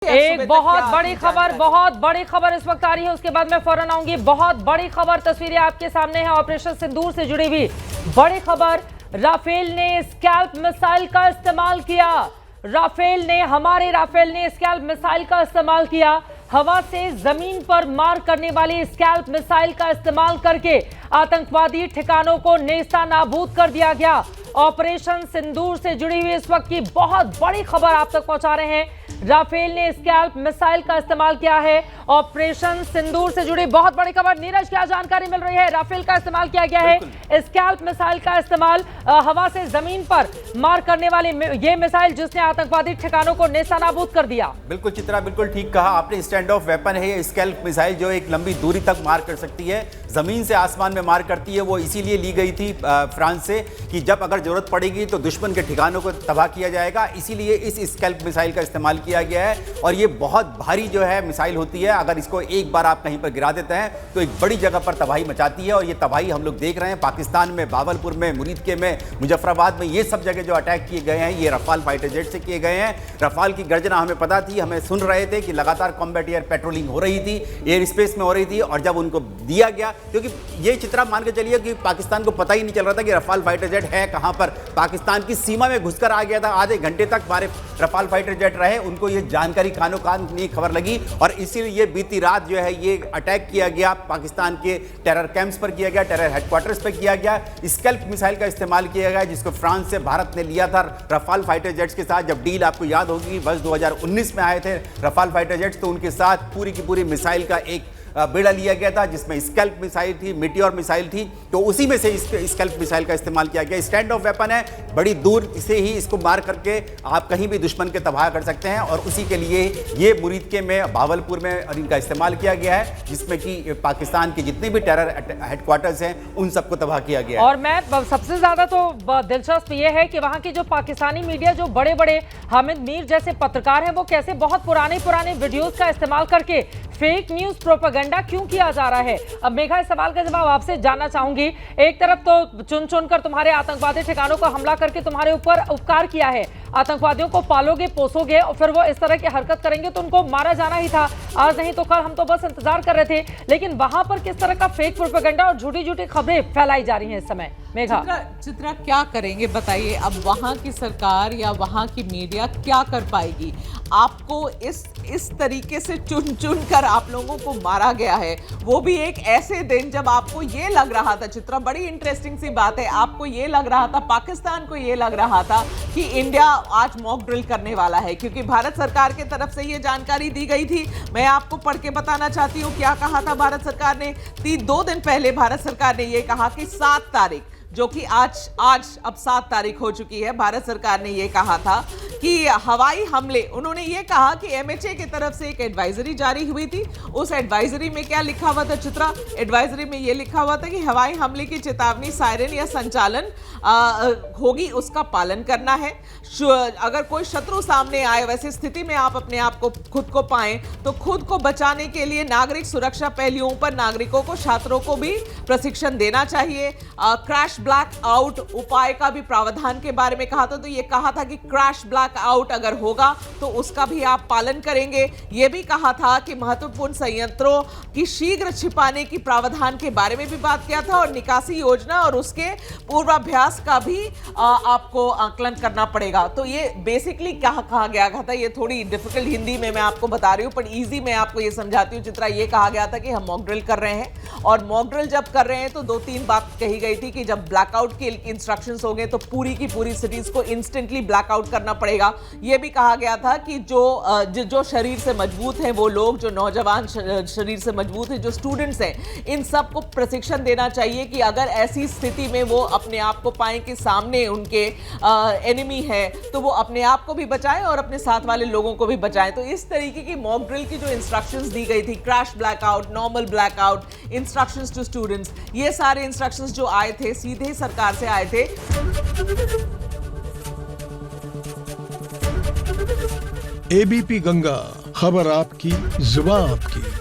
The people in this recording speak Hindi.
एक बहुत बड़ी खबर इस वक्त आ रही है, उसके बाद मैं फौरन आऊंगी। बहुत बड़ी खबर, तस्वीरें आपके सामने हैं ऑपरेशन सिंदूर से जुड़ी हुई बड़ी खबर। राफेल ने स्कैल्प मिसाइल का इस्तेमाल किया। हमारे राफेल ने स्कैल्प मिसाइल का इस्तेमाल किया। हवा से जमीन पर मार करने वाली स्कैल्प मिसाइल का इस्तेमाल करके आतंकवादी ठिकानों को नेस्ता नाबूद कर दिया गया। ऑपरेशन सिंदूर से जुड़ी हुई इस वक्त की बहुत बड़ी खबर आप तक पहुंचा रहे हैं। राफेल ने स्कैल्प मिसाइल का इस्तेमाल किया है। ऑपरेशन सिंदूर से जुड़ी बहुत बड़ी खबर। नीरज, क्या जानकारी मिल रही है? राफेल का इस्तेमाल किया गया है, स्कैल्प मिसाइल का इस्तेमाल, हवा से जमीन पर मार करने वाली ये मिसाइल जिसने आतंकवादी ठिकानों को नेस्तनाबूद कर दिया। बिल्कुल चित्रा, बिल्कुल ठीक कहा आपने। स्टैंड ऑफ वेपन है ये स्कैल्प मिसाइल, जो एक लंबी दूरी तक मार कर सकती है, जमीन से आसमान में मार करती है। वो इसीलिए ली गई थी फ्रांस से कि जब अगर जरूरत पड़ेगी तो दुश्मन के ठिकानों को तबाह किया जाएगा। इसीलिए इस स्कैल्प मिसाइल का इस्तेमाल किया गया है। और ये बहुत भारी जो है मिसाइल होती है, अगर इसको एक बार आप कहीं पर गिरा देते हैं तो एक बड़ी जगह पर तबाही मचाती है। और ये तबाही हम लोग देख रहे हैं पाकिस्तान में, बावलपुर में, मुरीदके में, मुजफ्फराबाद में, ये सब जगह जो अटैक किए गए हैं ये रफाल फाइटर जेट से किए गए हैं। रफाल की गर्जना हमें पता थी, हमें सुन रहे थे कि लगातार कॉम्बैट एयर पेट्रोलिंग हो रही थी, एयर स्पेस में हो रही थी। और जब उनको दिया गया, क्योंकि ये चित्रा मान के चलिए कि पाकिस्तान को पता ही नहीं चल रहा था कि रफाल फाइटर जेट है कहां पर, पाकिस्तान की सीमा में घुसकर आ गया था। आधे घंटे तक हमारे रफाल फाइटर जेट रहे, उनको ये जानकारी कानो कान नहीं खबर लगी। और इसीलिए ये बीती रात जो है ये अटैक किया गया, पाकिस्तान के टेरर कैंप्स पर किया गया, टेरर हेडक्वार्टर्स पर किया गया। स्कैल्प मिसाइल का इस्तेमाल किया गया जिसको फ्रांस से भारत ने लिया था रफाल फाइटर जेट्स के साथ। जब डील आपको याद होगी वर्ष 2019 में आए थे रफाल फाइटर जेट्स, तो उनके साथ पूरी की पूरी मिसाइल का एक बेड़ा लिया गया था जिसमें स्कैल्प मिसाइल थी, मीटियोर मिसाइल थी। तो उसी में से स्कैल्प मिसाइल का इस्तेमाल किया गया। स्टैंड ऑफ वेपन है, बड़ी दूर से ही इसको मार करके आप कहीं भी दुश्मन के तबाह कर सकते हैं। और उसी के लिए ये मुरीदके में, बावलपुर में और इनका इस्तेमाल किया गया है, जिसमें कि पाकिस्तान के जितने भी टेरर हेडक्वार्टर्स हैं उन सबको तबाह किया गया है। और मैं सबसे ज्यादा तो दिलचस्प ये है कि वहां की जो पाकिस्तानी मीडिया, जो बड़े बड़े हामिद मीर जैसे पत्रकार हैं, वो कैसे बहुत पुराने वीडियोस का इस्तेमाल करके फेक न्यूज प्रोपेगेंडा क्यों किया जा रहा है। अब मेघा, इस सवाल का जवाब आपसे जानना चाहूंगी। एक तरफ तो चुन चुनकर तुम्हारे आतंकवादी ठिकानों को हमला करके तुम्हारे ऊपर उपकार किया है, आतंकवादियों को पालोगे पोसोगे और फिर वो इस तरह की हरकत करेंगे तो उनको मारा जाना ही था, आज नहीं तो कल। हम तो बस इंतजार कर रहे थे, लेकिन वहां पर किस तरह का फेक प्रोपेगेंडा और झूठी झूठी खबरें फैलाई जा रही हैं इस समय। मेघा, चित्रा क्या करेंगे बताइए? अब वहां की सरकार या वहां की मीडिया क्या कर पाएगी? आपको इस तरीके से चुन चुन कर आप लोगों को मारा गया है, वो भी एक ऐसे दिन जब आपको ये लग रहा था, चित्रा बड़ी इंटरेस्टिंग सी बात है, आपको ये लग रहा था, पाकिस्तान को ये लग रहा था कि इंडिया आज मॉक ड्रिल करने वाला है, क्योंकि भारत सरकार की तरफ से ये जानकारी दी गई थी। मैं आपको पढ़ के बताना चाहती हूँ क्या कहा था भारत सरकार ने। 2 दिन पहले भारत सरकार ने ये कहा कि 7 तारीख, जो कि आज अब 7 तारीख हो चुकी है, भारत सरकार ने यह कहा था कि हवाई हमले, उन्होंने ये कहा कि एमएचए की तरफ से एक एडवाइजरी जारी हुई थी। उस एडवाइजरी में क्या लिखा हुआ था चित्रा? एडवाइजरी में ये लिखा हुआ था कि हवाई हमले की चेतावनी, सायरन या संचालन होगी, उसका पालन करना है। अगर कोई शत्रु सामने आए, वैसे स्थिति में आप अपने आप को खुद को पाएं, तो खुद को बचाने के लिए नागरिक सुरक्षा पहलुओं पर नागरिकों को, छात्रों को भी प्रशिक्षण देना चाहिए। क्रैश ब्लैक आउट उपाय का भी प्रावधान के बारे में कहा था। तो ये कहा था कि क्रैश ब्लैक आउट अगर होगा तो उसका भी आप पालन करेंगे। यह भी कहा था कि महत्वपूर्ण संयंत्रों की शीघ्र छिपाने की प्रावधान के बारे में भी बात किया था। और निकासी योजना और उसके पूर्वाभ्यास का भी आपको आकलन करना पड़ेगा। तो ये बेसिकली क्या कहा गया था, ये थोड़ी डिफिकल्ट हिंदी में मैं आपको बता रही हूँ, पर इजी में आपको ये समझाती हूँ चित्रा। ये कहा गया था कि हम मॉक ड्रिल कर रहे हैं, और मॉक ड्रिल जब कर रहे हैं तो 2-3 बात कही गई थी कि जब ब्लैकआउट के इंस्ट्रक्शंस हो गए तो पूरी की पूरी सिटीज को इंस्टेंटली ब्लैकआउट करना पड़ेगा। यह भी कहा गया था कि जो शरीर से मजबूत हैं, वो लोग जो नौजवान शरीर से मजबूत हैं, जो स्टूडेंट्स हैं, इन सबको प्रशिक्षण देना चाहिए कि अगर ऐसी स्थिति में वो अपने आप को पाएं कि सामने उनके एनिमी है, तो वो अपने आप को भी बचाएं और अपने साथ वाले लोगों को भी बचाएं। तो इस तरीके की मॉक ड्रिल की जो इंस्ट्रक्शंस दी गई थी, crash blackout, normal blackout, instructions to students, ये सारे इंस्ट्रक्शंस जो आए थे सीधे सरकार से आए थे। एबीपी गंगा, खबर आपकी, जुबान आपकी।